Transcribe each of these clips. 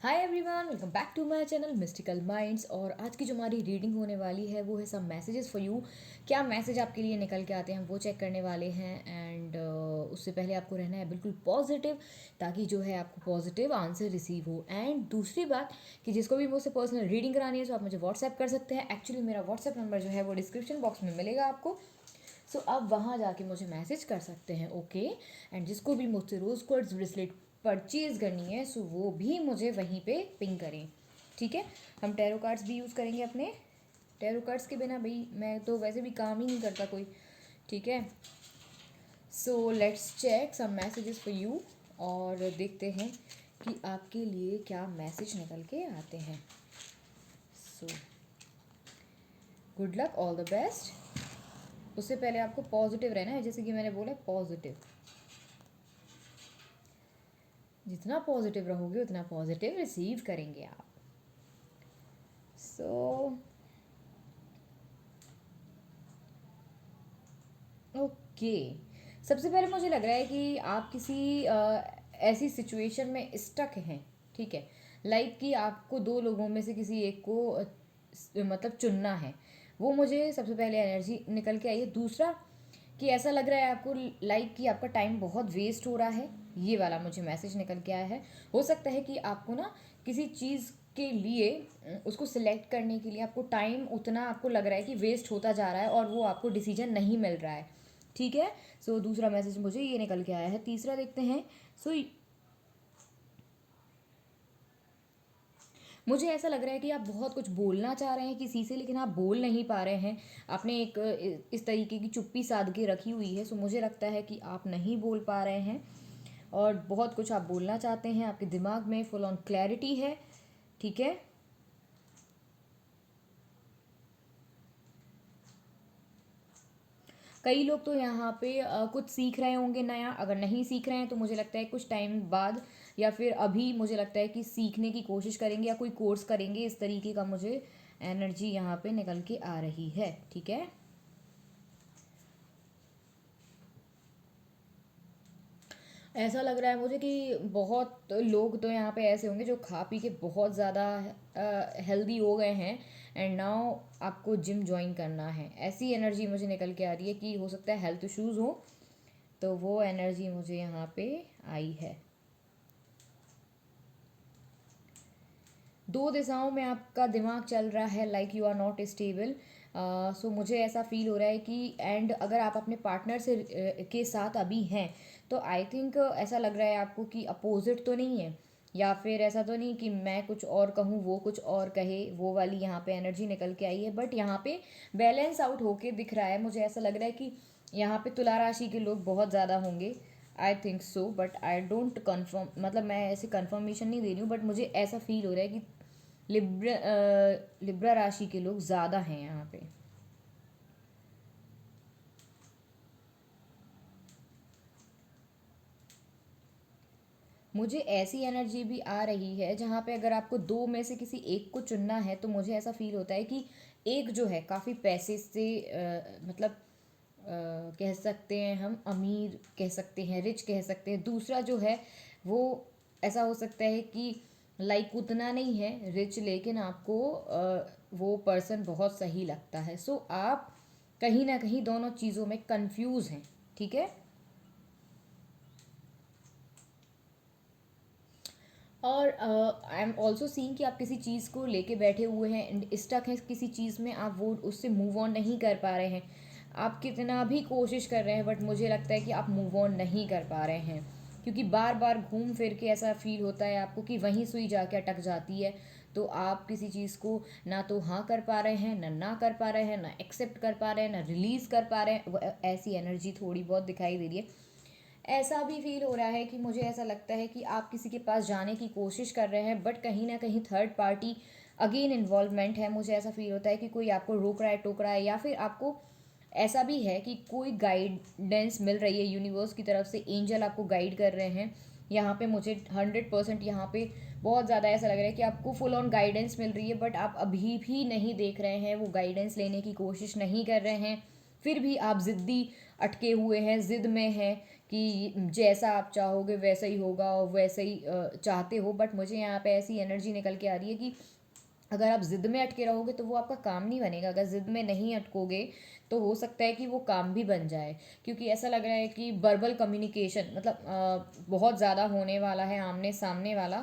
Hi everyone, welcome back to my channel mystical minds. और आज की जो हमारी रीडिंग होने वाली है वो है सम मैसेजेस फॉर यू। क्या मैसेज आपके लिए निकल के आते हैं वो चेक करने वाले हैं। एंड उससे पहले आपको रहना है बिल्कुल पॉजिटिव, ताकि जो है आपको पॉजिटिव आंसर रिसीव हो। एंड दूसरी बात कि जिसको भी मुझसे पर्सनल रीडिंग करानी है तो आप मुझे व्हाट्सएप कर सकते हैं। एक्चुअली मेरा व्हाट्सएप नंबर जो है वो डिस्क्रिप्शन बॉक्स में मिलेगा आपको। सो आप वहाँ जाके मुझे मैसेज कर सकते हैं, ओके। एंड जिसको भी मुझसे रोज़ क्वार्ट्ज ब्रेसलेट परचेज़ करनी है सो वो भी मुझे वहीं पे पिंग करें, ठीक है। हम टैरो कार्ड्स भी यूज़ करेंगे अपने। टैरो कार्ड्स के बिना भाई मैं तो वैसे भी काम ही नहीं करता कोई, ठीक है। So let's check some messages for you और देखते हैं कि आपके लिए क्या मैसेज निकल के आते हैं। So good luck, all the best. उससे पहले आपको पॉजिटिव रहना है, जैसे कि मैंने बोला पॉजिटिव। जितना पॉजिटिव रहोगे उतना पॉजिटिव रिसीव करेंगे आप। सो ओके, सबसे पहले मुझे लग रहा है कि आप किसी ऐसी सिचुएशन में स्टक हैं, ठीक है। लाइक कि आपको दो लोगों में से किसी एक को मतलब चुनना है। वो मुझे सबसे पहले एनर्जी निकल के आई है। दूसरा कि ऐसा लग रहा है आपको लाइक कि आपका टाइम बहुत वेस्ट हो रहा है, ये वाला मुझे मैसेज निकल के आया है। हो सकता है कि आपको ना किसी चीज़ के लिए उसको सिलेक्ट करने के लिए आपको टाइम उतना आपको लग रहा है कि वेस्ट होता जा रहा है और वो आपको डिसीजन नहीं मिल रहा है, ठीक है। सो दूसरा मैसेज मुझे ये निकल के आया है। तीसरा देखते हैं। सो मुझे ऐसा लग रहा है कि आप बहुत कुछ बोलना चाह रहे हैं किसी से, लेकिन आप बोल नहीं पा रहे हैं। आपने एक इस तरीके की चुप्पी साध के रखी हुई है। सो मुझे लगता है कि आप नहीं बोल पा रहे हैं और बहुत कुछ आप बोलना चाहते हैं। आपके दिमाग में फुल ऑन क्लैरिटी है, ठीक है। कई लोग तो यहाँ पे कुछ सीख रहे होंगे नया। अगर नहीं सीख रहे हैं तो मुझे लगता है कुछ टाइम बाद या फिर अभी मुझे लगता है कि सीखने की कोशिश करेंगे या कोई कोर्स करेंगे। इस तरीके का मुझे एनर्जी यहाँ पे निकल के आ रही है, ठीक है। ऐसा लग रहा है मुझे कि बहुत लोग तो यहाँ पे ऐसे होंगे जो खा पी के बहुत ज़्यादा हेल्दी हो गए हैं एंड नाउ आपको जिम ज्वाइन करना है। ऐसी एनर्जी मुझे निकल के आ रही है कि हो सकता है हेल्थ इश्यूज़ हो, तो वो एनर्जी मुझे यहाँ पे आई है। दो दिशाओं में आपका दिमाग चल रहा है, like you are not stable. So मुझे ऐसा फील हो रहा है कि एंड अगर आप अपने पार्टनर से के साथ अभी हैं तो आई थिंक ऐसा लग रहा है आपको कि अपोजिट तो नहीं है, या फिर ऐसा तो नहीं कि मैं कुछ और कहूँ वो कुछ और कहे। वो वाली यहाँ पे एनर्जी निकल के आई है, बट यहाँ पे बैलेंस आउट होके दिख रहा है। मुझे ऐसा लग रहा है कि यहाँ पे तुला राशि के लोग बहुत ज़्यादा होंगे। आई think so, but I don't confirm, मतलब मैं ऐसे कन्फर्मेशन नहीं दे रही हूँ, बट मुझे ऐसा फील हो रहा है कि लिब्रा राशि के लोग ज़्यादा हैं यहाँ पे। मुझे ऐसी एनर्जी भी आ रही है जहाँ पे अगर आपको दो में से किसी एक को चुनना है तो मुझे ऐसा फील होता है कि एक जो है काफ़ी पैसे से मतलब कह सकते हैं, हम अमीर कह सकते हैं, रिच कह सकते हैं। दूसरा जो है वो ऐसा हो सकता है कि लाइक उतना नहीं है रिच, लेकिन आपको वो पर्सन बहुत सही लगता है। सो आप कहीं ना कहीं दोनों चीज़ों में कंफ्यूज हैं, ठीक है। और आई एम ऑल्सो सीइंग कि आप किसी चीज़ को लेके बैठे हुए हैं एंड स्टक हैं किसी चीज़ में, आप वो उससे मूव ऑन नहीं कर पा रहे हैं। आप कितना भी कोशिश कर रहे हैं बट मुझे लगता है कि आप मूव ऑन नहीं कर पा रहे हैं, क्योंकि बार बार घूम फिर के ऐसा फील होता है आपको कि वहीं सुई जाके अटक जाती है। तो आप किसी चीज़ को ना तो हाँ कर पा रहे हैं, ना कर पा रहे हैं, ना एक्सेप्ट कर पा रहे हैं, ना रिलीज़ कर पा रहे हैं। ऐसी एनर्जी थोड़ी बहुत दिखाई दे रही है। ऐसा भी फील हो रहा है कि मुझे ऐसा लगता है कि आप किसी के पास जाने की कोशिश कर रहे हैं बट कहीं ना कहीं थर्ड पार्टी अगेन इन्वॉल्वमेंट है। मुझे ऐसा फील होता है कि कोई आपको रोक रहा है, टोक रहा है, या फिर आपको ऐसा भी है कि कोई गाइडेंस मिल रही है यूनिवर्स की तरफ से। एंजल आपको गाइड कर रहे हैं यहाँ पे। मुझे 100% यहाँ पे बहुत ज़्यादा ऐसा लग रहा है कि आपको फुल ऑन गाइडेंस मिल रही है, बट आप अभी भी नहीं देख रहे हैं, वो गाइडेंस लेने की कोशिश नहीं कर रहे हैं। फिर भी आप ज़िद्दी अटके हुए हैं, ज़िद में हैं कि जैसा आप चाहोगे वैसा ही होगा और वैसा ही चाहते हो, बट मुझे यहाँ पे ऐसी एनर्जी निकल के आ रही है कि अगर आप ज़िद में अटके रहोगे तो वो आपका काम नहीं बनेगा। अगर ज़िद में नहीं अटकोगे तो हो सकता है कि वो काम भी बन जाए, क्योंकि ऐसा लग रहा है कि वर्बल कम्युनिकेशन मतलब बहुत ज़्यादा होने वाला है आमने सामने वाला।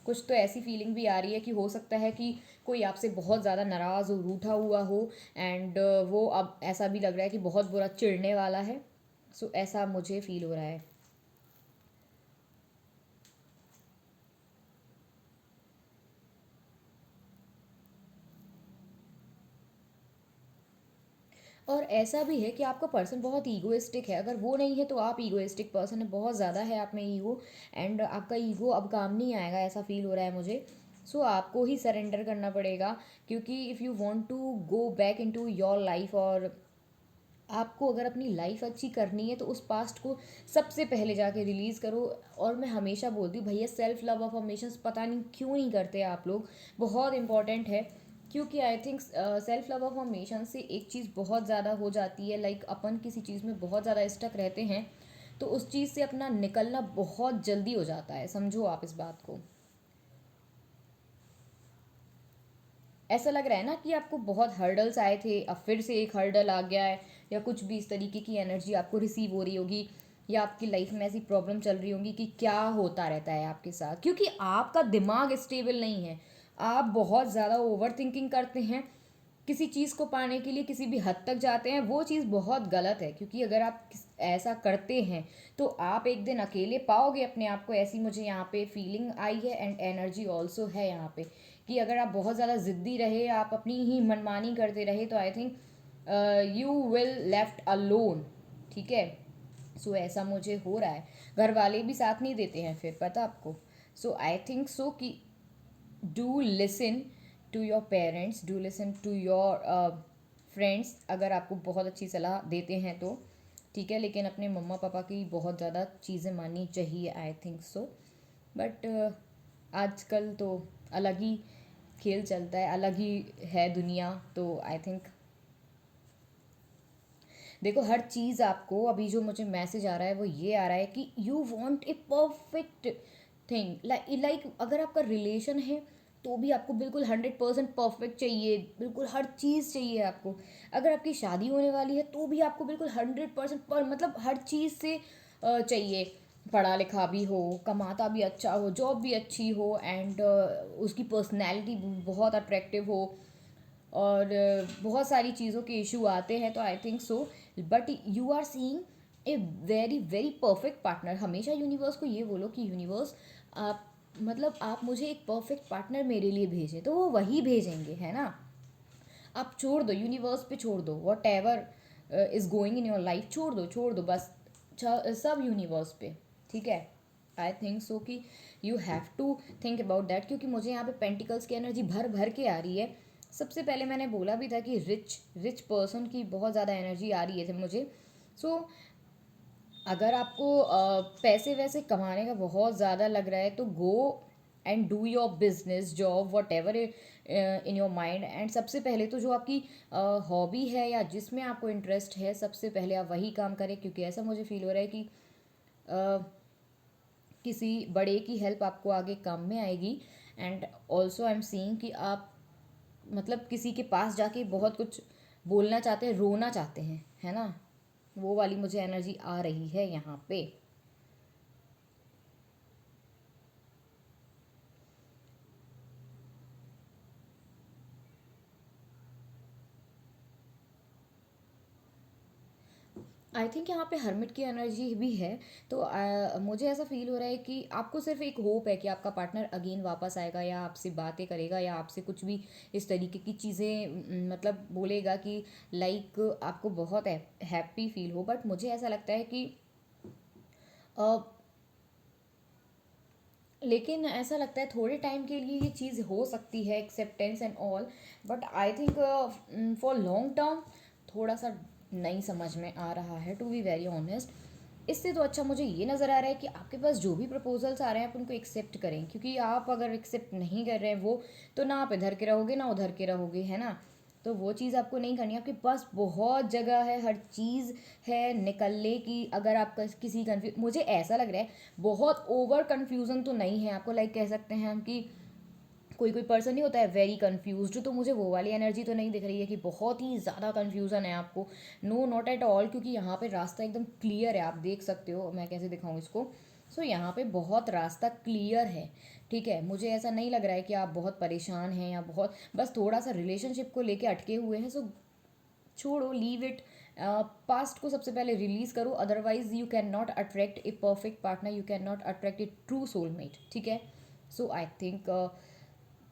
कुछ तो ऐसी फीलिंग भी आ रही है कि हो सकता है कि कोई आपसे बहुत ज़्यादा नाराज़ हो, रूठा हुआ हो, एंड वो अब ऐसा भी लग रहा है कि बहुत बुरा चिढ़ने वाला है। सो ऐसा मुझे फील हो रहा है। और ऐसा भी है कि आपका पर्सन बहुत ईगोइस्टिक है। अगर वो नहीं है तो आप ईगोइस्टिक पर्सन है, बहुत ज़्यादा है आप में ईगो, एंड आपका ईगो अब काम नहीं आएगा, ऐसा फील हो रहा है मुझे। सो आपको ही सरेंडर करना पड़ेगा, क्योंकि if you want to go back into your life, और आपको अगर अपनी लाइफ अच्छी करनी है तो उस पास्ट को सबसे पहले जाके रिलीज़ करो। और मैं हमेशा बोलती हूँ भैया, सेल्फ लव अफर्मेशंस पता नहीं क्यों नहीं करते आप लोग, बहुत इंपॉर्टेंट है। क्योंकि I think self love affirmation से एक चीज़ बहुत ज़्यादा हो जाती है, लाइक अपन किसी चीज़ में बहुत ज़्यादा स्टक रहते हैं तो उस चीज़ से अपना निकलना बहुत जल्दी हो जाता है, समझो आप इस बात को। ऐसा लग रहा है ना कि आपको बहुत हर्डल्स आए थे, अब फिर से एक हर्डल आ गया है, या कुछ भी इस तरीके की एनर्जी आपको रिसीव हो रही होगी, या आपकी लाइफ में ऐसी प्रॉब्लम चल रही होगी कि क्या होता रहता है आपके साथ, क्योंकि आपका दिमाग स्टेबल नहीं है। आप बहुत ज़्यादा ओवर थिंकिंग करते हैं, किसी चीज़ को पाने के लिए किसी भी हद तक जाते हैं, वो चीज़ बहुत गलत है। क्योंकि अगर आप ऐसा करते हैं तो आप एक दिन अकेले पाओगे अपने आप को, ऐसी मुझे यहाँ पे फीलिंग आई है, एंड एनर्जी ऑल्सो है यहाँ पे, कि अगर आप बहुत ज़्यादा ज़िद्दी रहे, आप अपनी ही मनमानी करते रहे, तो I think you will left alone. ठीक है। सो ऐसा मुझे हो रहा है। घर वाले भी साथ नहीं देते हैं फिर, पता आपको। सो आई थिंक सो कि do listen to your parents, do listen to your friends, अगर आपको बहुत अच्छी सलाह देते हैं तो ठीक है, लेकिन अपने मम्मा पापा की बहुत ज़्यादा चीज़ें माननी चाहिए, आई थिंक सो। बट आजकल तो अलग ही खेल चलता है, अलग ही है दुनिया, तो आई थिंक देखो हर चीज़ आपको, अभी जो मुझे मैसेज आ रहा है वो ये आ रहा है कि you want a perfect thing, like अगर आपका रिलेशन है तो भी आपको बिल्कुल 100% परफेक्ट चाहिए, बिल्कुल हर चीज़ चाहिए आपको। अगर आपकी शादी होने वाली है तो भी आपको बिल्कुल 100% पर मतलब हर चीज़ से चाहिए। पढ़ा लिखा भी हो, कमाता भी अच्छा हो, जॉब भी अच्छी हो, एंड उसकी पर्सनैलिटी बहुत अट्रैक्टिव हो, और बहुत सारी चीज़ों के इशू आते हैं, तो I think so. But you are seeing a very very perfect partner. हमेशा यूनिवर्स को ये बोलो कि यूनिवर्स, आप मतलब आप मुझे एक परफेक्ट पार्टनर मेरे लिए भेजें, तो वो वही भेजेंगे, है ना। आप छोड़ दो, यूनिवर्स पे छोड़ दो, what ever is going in your life, छोड़ दो छोड़ दो बस, सब यूनिवर्स पे। ठीक है। आई थिंक सो कि you have to think about that, क्योंकि मुझे यहाँ पे पेंटिकल्स की एनर्जी भर भर के आ रही है। सबसे पहले मैंने बोला भी था कि रिच रिच पर्सन की बहुत ज़्यादा एनर्जी आ रही है मुझे। सो अगर आपको पैसे वैसे कमाने का बहुत ज़्यादा लग रहा है तो go and do your business, job, what ever in your mind. And सबसे पहले तो जो आपकी हॉबी है या जिसमें आपको इंटरेस्ट है, सबसे पहले आप वही काम करें, क्योंकि ऐसा मुझे फील हो रहा है कि uh, किसी बड़े की हेल्प आपको आगे काम में आएगी। And also I am seeing कि आप मतलब किसी के पास जाके बहुत कुछ बोलना चाहते हैं, रोना चाहते हैं, है ना। वो वाली मुझे एनर्जी आ रही है यहाँ पे। आई थिंक यहाँ पे हर्मिट की एनर्जी भी है। तो मुझे ऐसा फील हो रहा है कि आपको सिर्फ एक होप है कि आपका पार्टनर अगेन वापस आएगा, या आपसे बातें करेगा, या आपसे कुछ भी इस तरीके की चीज़ें मतलब बोलेगा कि लाइक आपको बहुत हैप्पी फील हो। बट मुझे ऐसा लगता है कि अ, लेकिन ऐसा लगता है थोड़े टाइम के लिए ये चीज़ हो सकती है, acceptance and all. But I think for long term थोड़ा सा नहीं समझ में आ रहा है, टू बी वेरी ऑनेस्ट। इससे तो अच्छा मुझे ये नज़र आ रहा है कि आपके पास जो भी प्रपोजल्स आ रहे हैं आप उनको एक्सेप्ट करें, क्योंकि आप अगर एक्सेप्ट नहीं कर रहे हैं वो, तो ना आप इधर के रहोगे ना उधर के रहोगे, है ना। तो वो चीज़ आपको नहीं करनी है, आपके पास बहुत जगह है, हर चीज़ है निकलने की। अगर आप किसी कन्फ्यूज, मुझे ऐसा लग रहा है बहुत ओवर कन्फ्यूज़न तो नहीं है आपको, लाइक कह सकते हैं हम कि कोई कोई पर्सन नहीं होता है वेरी कंफ्यूज्ड, तो मुझे वो वाली एनर्जी तो नहीं दिख रही है कि बहुत ही ज़्यादा कन्फ्यूज़न है आपको। नो, नॉट एट ऑल, क्योंकि यहाँ पे रास्ता एकदम क्लियर है, आप देख सकते हो। मैं कैसे दिखाऊँ इसको? सो यहाँ पे बहुत रास्ता क्लियर है, ठीक है। मुझे ऐसा नहीं लग रहा है कि आप बहुत परेशान हैं या बहुत बस थोड़ा सा रिलेशनशिप को लेके अटके हुए हैं। सो छोड़ो, लीव इट। पास्ट को सबसे पहले रिलीज करो, otherwise you can not attract a perfect partner, you can not attract A true soulmate, ठीक है। सो आई थिंक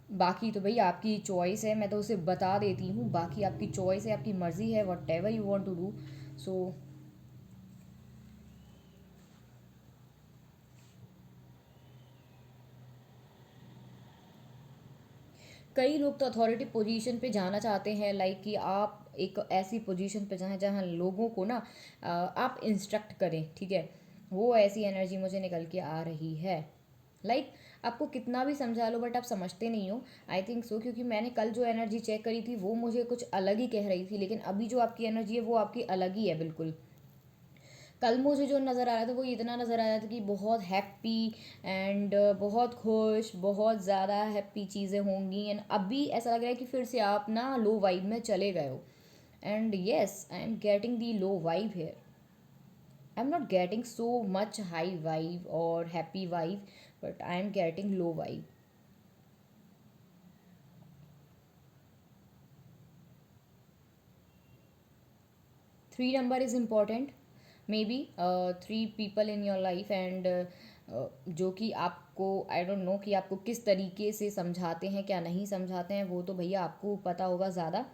बाकी तो भैया आपकी चॉइस है, मैं तो उसे बता देती हूँ, बाकी आपकी चॉइस है, आपकी मर्ज़ी है, whatever you want to do. So कई लोग तो अथॉरिटी पोजीशन पे जाना चाहते हैं, लाइक कि आप एक ऐसी पोजीशन पे जाएं जहाँ लोगों को ना आप इंस्ट्रक्ट करें, ठीक है। वो ऐसी एनर्जी मुझे निकल के आ रही है। लाइक आपको कितना भी समझा लो बट आप समझते नहीं हो, आई थिंक सो, क्योंकि मैंने कल जो एनर्जी चेक करी थी वो मुझे कुछ अलग ही कह रही थी, लेकिन अभी जो आपकी एनर्जी है वो आपकी अलग ही है बिल्कुल। कल मुझे जो नज़र आ रहा था वो इतना नज़र आ रहा था कि बहुत हैप्पी एंड बहुत खुश, बहुत ज़्यादा हैप्पी चीज़ें होंगी। एंड अभी ऐसा लग रहा है कि फिर से आप ना लो वाइब में चले गए हो। And yes, I am getting the low vibe here, I am not getting so much high vibe और happy vibe, but I am getting low vibe. 3 number is important, maybe 3 people in your life, and जो कि आपको I don't know कि आपको किस तरीके से समझाते हैं, क्या नहीं समझाते हैं, वो तो भैया आपको पता होगा ज़्यादा।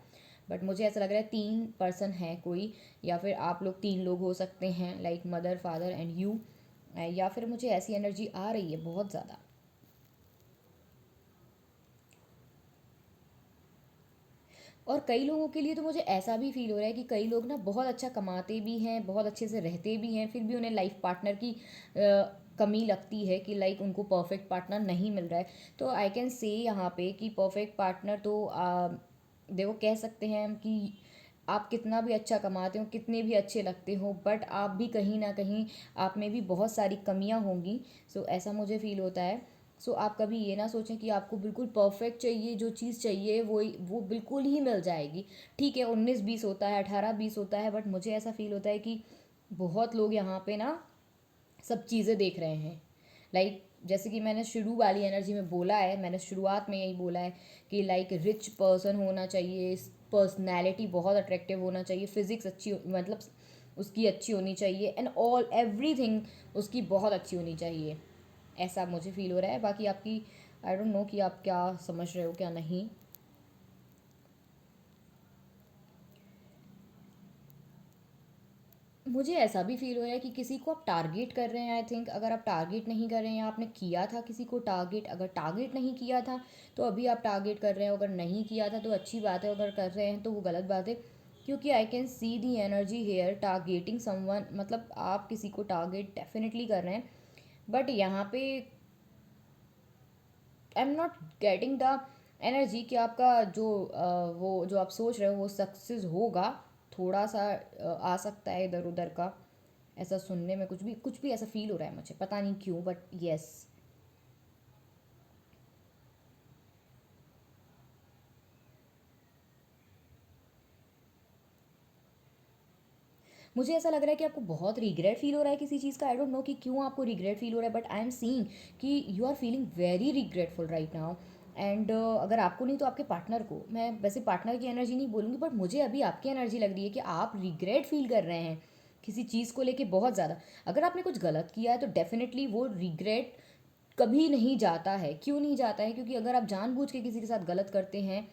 बट मुझे ऐसा लग रहा है 3 पर्सन है कोई, या फिर आप लोग 3 लोग हो सकते हैं, like mother, father and you. या फिर मुझे ऐसी एनर्जी आ रही है बहुत ज़्यादा। और कई लोगों के लिए तो मुझे ऐसा भी फील हो रहा है कि कई लोग ना बहुत अच्छा कमाते भी हैं, बहुत अच्छे से रहते भी हैं, फिर भी उन्हें लाइफ पार्टनर की कमी लगती है कि लाइक उनको परफेक्ट पार्टनर नहीं मिल रहा है। तो आई कैन से यहाँ पे कि परफेक्ट पार्टनर तो देखो, कह सकते हैं हम कि आप कितना भी अच्छा कमाते हो, कितने भी अच्छे लगते हो, बट आप भी कहीं ना कहीं आप में भी बहुत सारी कमियां होंगी। सो ऐसा मुझे फील होता है। सो आप कभी ये ना सोचें कि आपको बिल्कुल परफेक्ट चाहिए, जो चीज़ चाहिए वो बिल्कुल ही मिल जाएगी। ठीक है, 19-20 होता है, 18-20 होता है, बट मुझे ऐसा फील होता है कि बहुत लोग यहाँ पे ना सब चीज़ें देख रहे हैं। लाइक जैसे कि मैंने शुरू वाली एनर्जी में बोला है, मैंने शुरुआत में यही बोला है कि लाइक रिच पर्सन होना चाहिए, पर्सनैलिटी बहुत अट्रैक्टिव होना चाहिए, फिज़िक्स अच्छी मतलब उसकी अच्छी होनी चाहिए, एंड ऑल एवरीथिंग उसकी बहुत अच्छी होनी चाहिए। ऐसा मुझे फील हो रहा है, बाकी आपकी आई डोंट नो कि आप क्या समझ रहे हो क्या नहीं। मुझे ऐसा भी फील हो रहा है कि किसी को आप टारगेट कर रहे हैं, आई थिंक। अगर आप टारगेट नहीं कर रहे हैं, या आपने किया था किसी को टारगेट, अगर टारगेट नहीं किया था तो अभी आप टारगेट कर रहे हो, अगर नहीं किया था तो अच्छी बात है, अगर कर रहे हैं तो वो गलत बात है। क्योंकि I can see the energy here targeting someone, मतलब आप किसी को टारगेट डेफिनेटली कर रहे हैं, बट यहाँ पे आई am not getting the energy कि आपका जो वो जो आप सोच रहे हो वो सक्सेस होगा। थोड़ा सा आ सकता है इधर उधर का, ऐसा सुनने में कुछ भी ऐसा फील हो रहा है मुझे, पता नहीं क्यों, बट यस। मुझे ऐसा लग रहा है कि आपको बहुत रिग्रेट फील हो रहा है किसी चीज़ का, आई डोंट नो कि क्यों आपको रिग्रेट फील हो रहा है, बट आई एम सीइंग कि you are feeling very regretful right now. And अगर आपको नहीं तो आपके पार्टनर को, मैं वैसे पार्टनर की एनर्जी नहीं बोलूँगी, बट मुझे अभी आपकी एनर्जी लग रही है कि आप रिग्रेट फील कर रहे हैं किसी चीज़ को लेके बहुत ज़्यादा। अगर आपने कुछ गलत किया है तो डेफिनेटली वो रिग्रेट कभी नहीं जाता है। क्यों नहीं जाता है? क्योंकि अगर आप जानबूझ के किसी के साथ गलत करते हैं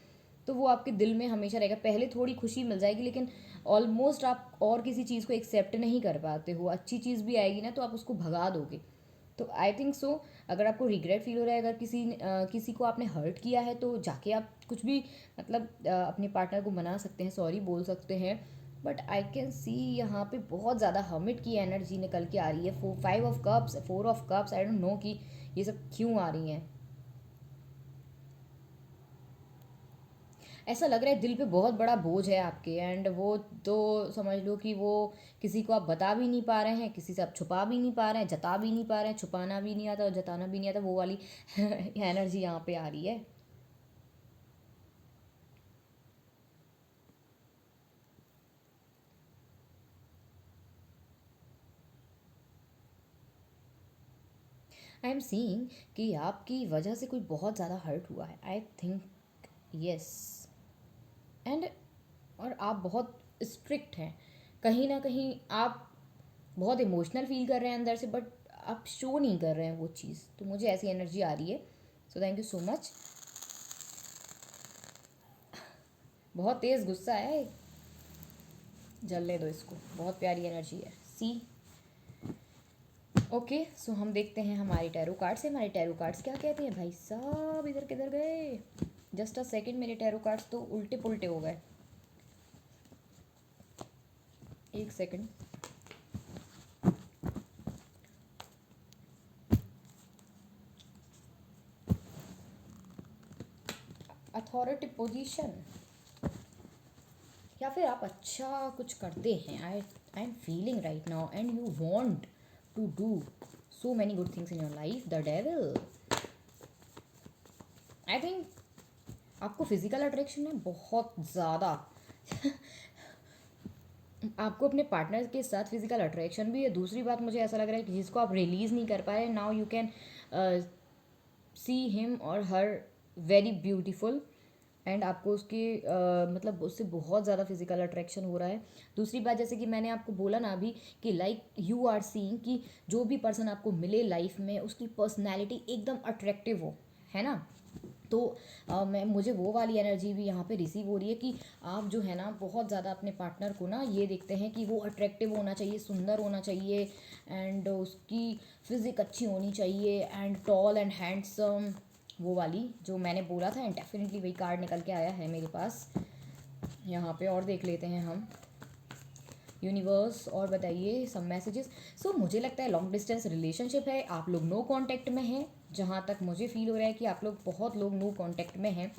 तो वो आपके दिल में हमेशा रहेगा। पहले थोड़ी खुशी मिल जाएगी, लेकिन ऑलमोस्ट आप और किसी चीज़ को एक्सेप्ट नहीं कर पाते हो। अच्छी चीज़ भी आएगी ना तो आप उसको भगा दोगे। तो आई थिंक सो, अगर आपको रिग्रेट फील हो रहा है, अगर किसी को आपने हर्ट किया है, तो जाके आप कुछ भी मतलब अपने पार्टनर को मना सकते हैं, सॉरी बोल सकते हैं। बट आई कैन सी यहाँ पे बहुत ज़्यादा हर्मिट की एनर्जी निकल के आ रही है। 5 of cups, 4 of cups, I don't know कि ये सब क्यों आ रही हैं। ऐसा लग रहा है दिल पे बहुत बड़ा बोझ है आपके, एंड वो तो समझ लो कि वो किसी को आप बता भी नहीं पा रहे हैं, किसी से आप छुपा भी नहीं पा रहे हैं, जता भी नहीं पा रहे हैं, छुपाना भी नहीं आता और जताना भी नहीं आता, वो वाली एनर्जी यहाँ पे आ रही है। आई एम सीइंग कि आपकी वजह से कोई बहुत ज़्यादा हर्ट हुआ है, आई थिंक। यस। एंड और आप बहुत स्ट्रिक्ट हैं, कहीं ना कहीं आप बहुत इमोशनल फील कर रहे हैं अंदर से, बट आप शो नहीं कर रहे हैं वो चीज़, तो मुझे ऐसी एनर्जी आ रही है। So thank you so much. बहुत तेज़ गुस्सा है, जलने दो इसको, बहुत प्यारी एनर्जी है। सी। ओके, सो हम देखते हैं हमारे टैरो कार्ड्स से, हमारे टैरो कार्ड्स क्या कहते हैं। भाई साहब इधर किधर गए, जस्ट अ सेकेंड, मेरे टैरो कार्ड्स तो उल्टे पुल्टे हो गए। एक सेकेंड। अथॉरिटी पोजीशन, या फिर आप अच्छा कुछ करते हैं। I am feeling right now and you want to do so many good things in your life. The devil, I think आपको फिजिकल अट्रैक्शन है बहुत ज़्यादा। आपको अपने पार्टनर के साथ फिजिकल अट्रैक्शन भी है। दूसरी बात, मुझे ऐसा लग रहा है कि जिसको आप रिलीज़ नहीं कर पाए, now you can see him और हर वेरी ब्यूटीफुल, एंड आपको उसके मतलब उससे बहुत ज़्यादा फिजिकल अट्रैक्शन हो रहा है। दूसरी बात, जैसे कि मैंने आपको बोला ना अभी, कि लाइक यू आर सीइंग कि जो भी पर्सन आपको मिले लाइफ में, उसकी पर्सनैलिटी एकदम अट्रैक्टिव हो, है ना। तो मैं मुझे वो वाली एनर्जी भी यहाँ पे रिसीव हो रही है कि आप जो है ना बहुत ज़्यादा अपने पार्टनर को ना ये देखते हैं कि वो अट्रैक्टिव होना चाहिए, सुंदर होना चाहिए, एंड उसकी फिज़िक अच्छी होनी चाहिए, एंड टॉल एंड हैंडसम, वो वाली जो मैंने बोला था। एंड डेफिनेटली वही कार्ड निकल के आया है मेरे पास यहाँ पे। और देख लेते हैं हम यूनिवर्स, और बताइए सम मैसेजेस। सो मुझे लगता है लॉन्ग डिस्टेंस रिलेशनशिप है, आप लोग नो कांटेक्ट में हैं। जहाँ तक मुझे फील हो रहा है कि आप लोग, बहुत लोग नो कांटेक्ट में हैं,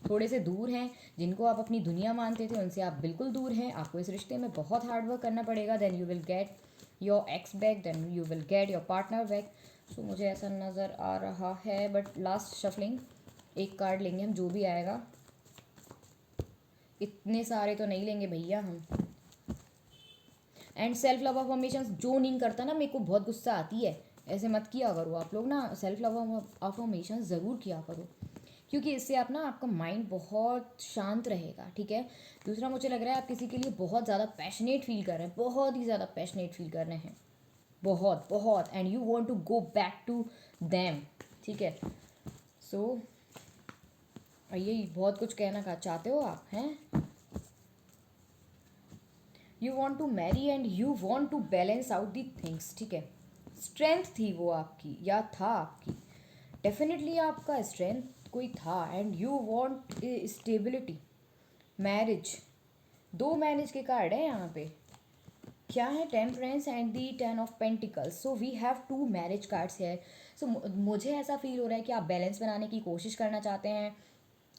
थोड़े से दूर हैं। जिनको आप अपनी दुनिया मानते थे उनसे आप बिल्कुल दूर हैं। आपको इस रिश्ते में बहुत हार्ड वर्क करना पड़ेगा, then you will get your ex back, then you will get your partner back. So मुझे ऐसा नज़र आ रहा है, बट लास्ट शफलिंग एक कार्ड लेंगे हम, जो भी आएगा। इतने सारे तो नहीं लेंगे भैया हम। एंड सेल्फ लव अफर्मेशन जो नहीं करता ना, मेरे को बहुत गुस्सा आती है। ऐसे मत किया करो आप लोग ना, सेल्फ लव अफर्मेशन ज़रूर किया करो, क्योंकि इससे आप ना, आपका माइंड बहुत शांत रहेगा, ठीक है। दूसरा, मुझे लग रहा है आप किसी के लिए बहुत ज़्यादा पैशनेट फील कर रहे हैं, बहुत ही ज़्यादा पैशनेट फील कर रहे हैं, बहुत बहुत, and you want to go back to them, ठीक है। सो यही बहुत कुछ कहना का चाहते हो आप, हैं। You want to marry and you want to balance out the things, ठीक है। स्ट्रेंथ थी वो आपकी, या था आपकी, डेफिनेटली आपका स्ट्रेंथ कोई था, and you want stability, marriage. दो मैरिज के कार्ड है यहाँ पे। क्या है, temperance and the 10 of pentacles. So we have two marriage cards है। सो मुझे ऐसा फील हो रहा है कि आप बैलेंस बनाने की कोशिश करना चाहते हैं,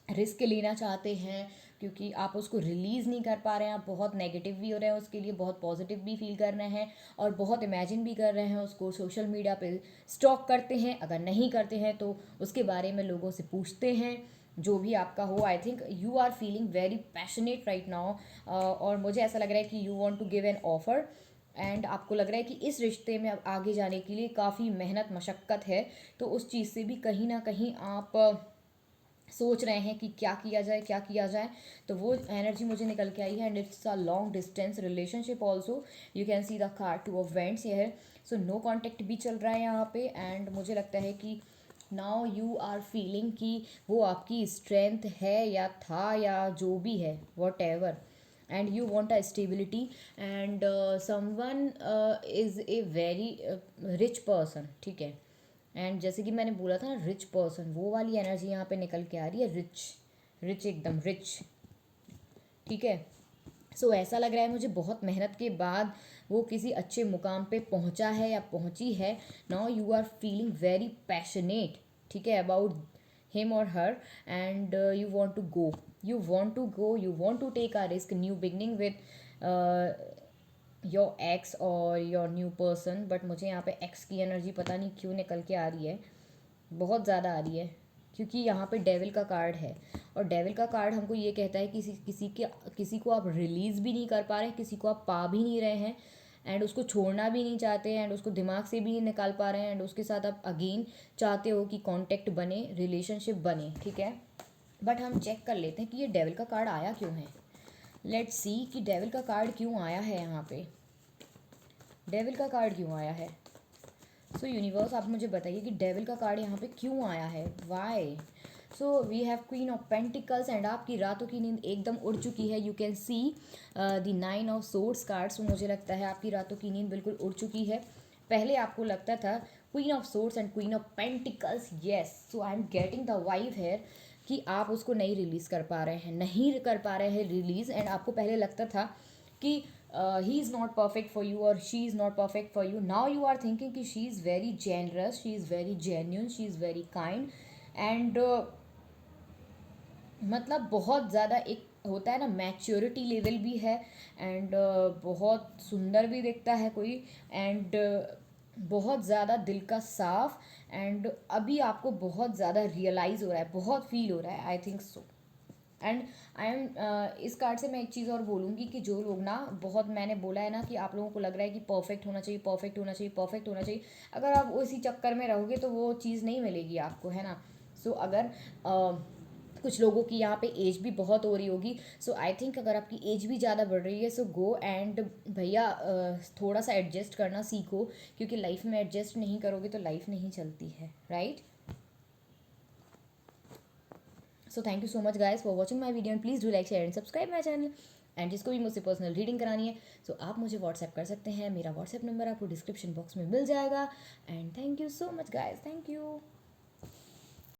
रिस्क लेना चाहते हैं, क्योंकि आप उसको रिलीज़ नहीं कर पा रहे हैं। आप बहुत नेगेटिव भी हो रहे हैं उसके लिए, बहुत पॉजिटिव भी फील कर रहे हैं, और बहुत इमेजिन भी कर रहे हैं उसको। सोशल मीडिया पे स्टॉक करते हैं, अगर नहीं करते हैं तो उसके बारे में लोगों से पूछते हैं, जो भी आपका हो। I think you are feeling very passionate right now, और मुझे ऐसा लग रहा है कि you want to give an offer, and आपको लग रहा है कि इस रिश्ते में अब आगे जाने के लिए काफ़ी मेहनत मशक्क़त है। तो उस चीज़ से भी कहीं ना कहीं आप सोच रहे हैं कि क्या किया जाए, क्या किया जाए। तो वो एनर्जी मुझे निकल के आई है, and it's a long distance relationship also. You can see the card 2 of wands है। सो नो कॉन्टेक्ट भी चल रहा है यहाँ पे, एंड मुझे लगता है कि नाउ यू आर फीलिंग कि वो आपकी स्ट्रेंथ है, या था, या जो भी है, what ever, and you want a stability, and someone is a very rich person, ठीक है। एंड जैसे कि मैंने बोला था ना, रिच पर्सन, वो वाली एनर्जी यहाँ पे निकल के आ रही है। रिच, रिच, एकदम रिच, ठीक है। सो ऐसा लग रहा है मुझे, बहुत मेहनत के बाद वो किसी अच्छे मुकाम पे पहुँचा है या पहुँची है। Now you are feeling very passionate, ठीक है, about him or her, and you want to take a risk, new beginning with uh, your x और योर न्यू पर्सन. बट मुझे यहाँ पे एक्स की एनर्जी पता नहीं क्यों निकल के आ रही है, बहुत ज़्यादा आ रही है, क्योंकि यहाँ पे डेविल का कार्ड है. और डेविल का कार्ड हमको ये कहता है कि किसी को आप रिलीज़ भी नहीं कर पा रहे हैं, किसी को आप पा भी नहीं रहे हैं, एंड उसको छोड़ना भी नहीं चाहते हैं, एंड उसको दिमाग से भी नहीं निकाल पा रहे हैं, एंड उसके साथ आप अगेन चाहते हो कि कांटेक्ट बने, रिलेशनशिप बने. ठीक है, बट हम चेक कर लेते हैं कि ये डेविल का कार्ड आया क्यों है. लेट्स सी कि डेविल का कार्ड क्यों आया है. यहाँ पे डेविल का कार्ड क्यों आया है. सो यूनिवर्स, आप मुझे बताइए कि डेविल का कार्ड यहाँ पे क्यों आया है, why. So we have queen of pentacles, and आपकी रातों की नींद एकदम उड़ चुकी है. You can see the 9 of swords card. So मुझे लगता है आपकी रातों की नींद बिल्कुल उड़ चुकी है. पहले आपको लगता था queen of swords and queen of pentacles, yes. So I am getting the vibe here कि आप उसको नहीं रिलीज़ कर पा रहे हैं, नहीं कर पा रहे हैं रिलीज़. एंड आपको पहले लगता था कि he is not perfect for you और she is not perfect for you. Now you are thinking कि she is very generous, she is very genuine, she is very kind, and मतलब बहुत ज़्यादा एक होता है ना, मैच्योरिटी लेवल भी है, एंड बहुत सुंदर भी दिखता है कोई, एंड बहुत ज़्यादा दिल का साफ, एंड अभी आपको बहुत ज़्यादा रियलाइज़ हो रहा है, बहुत फील हो रहा है, आई think so. And I am इस कार्ड से मैं एक चीज़ और बोलूँगी कि जो लोग ना, बहुत मैंने बोला है ना कि आप लोगों को लग रहा है कि परफेक्ट होना चाहिए, परफेक्ट होना चाहिए, परफेक्ट होना चाहिए. अगर आप उसी चक्कर में रहोगे तो वो चीज़ नहीं मिलेगी आपको, है ना. सो अगर कुछ लोगों की यहाँ पे एज भी बहुत हो रही होगी, सो आई थिंक अगर आपकी एज भी ज़्यादा बढ़ रही है, सो गो एंड भैया थोड़ा सा एडजस्ट करना सीखो, क्योंकि लाइफ में एडजस्ट नहीं करोगे तो लाइफ नहीं चलती है, right. So thank you so much guys for watching my video, and please do like share and subscribe my channel. And जिसको भी मुझसे पर्सनल रीडिंग करानी है, सो आप मुझे व्हाट्सएप कर सकते हैं. मेरा व्हाट्सएप नंबर आपको डिस्क्रिप्शन बॉक्स में मिल जाएगा. And thank you so much guys, thank you.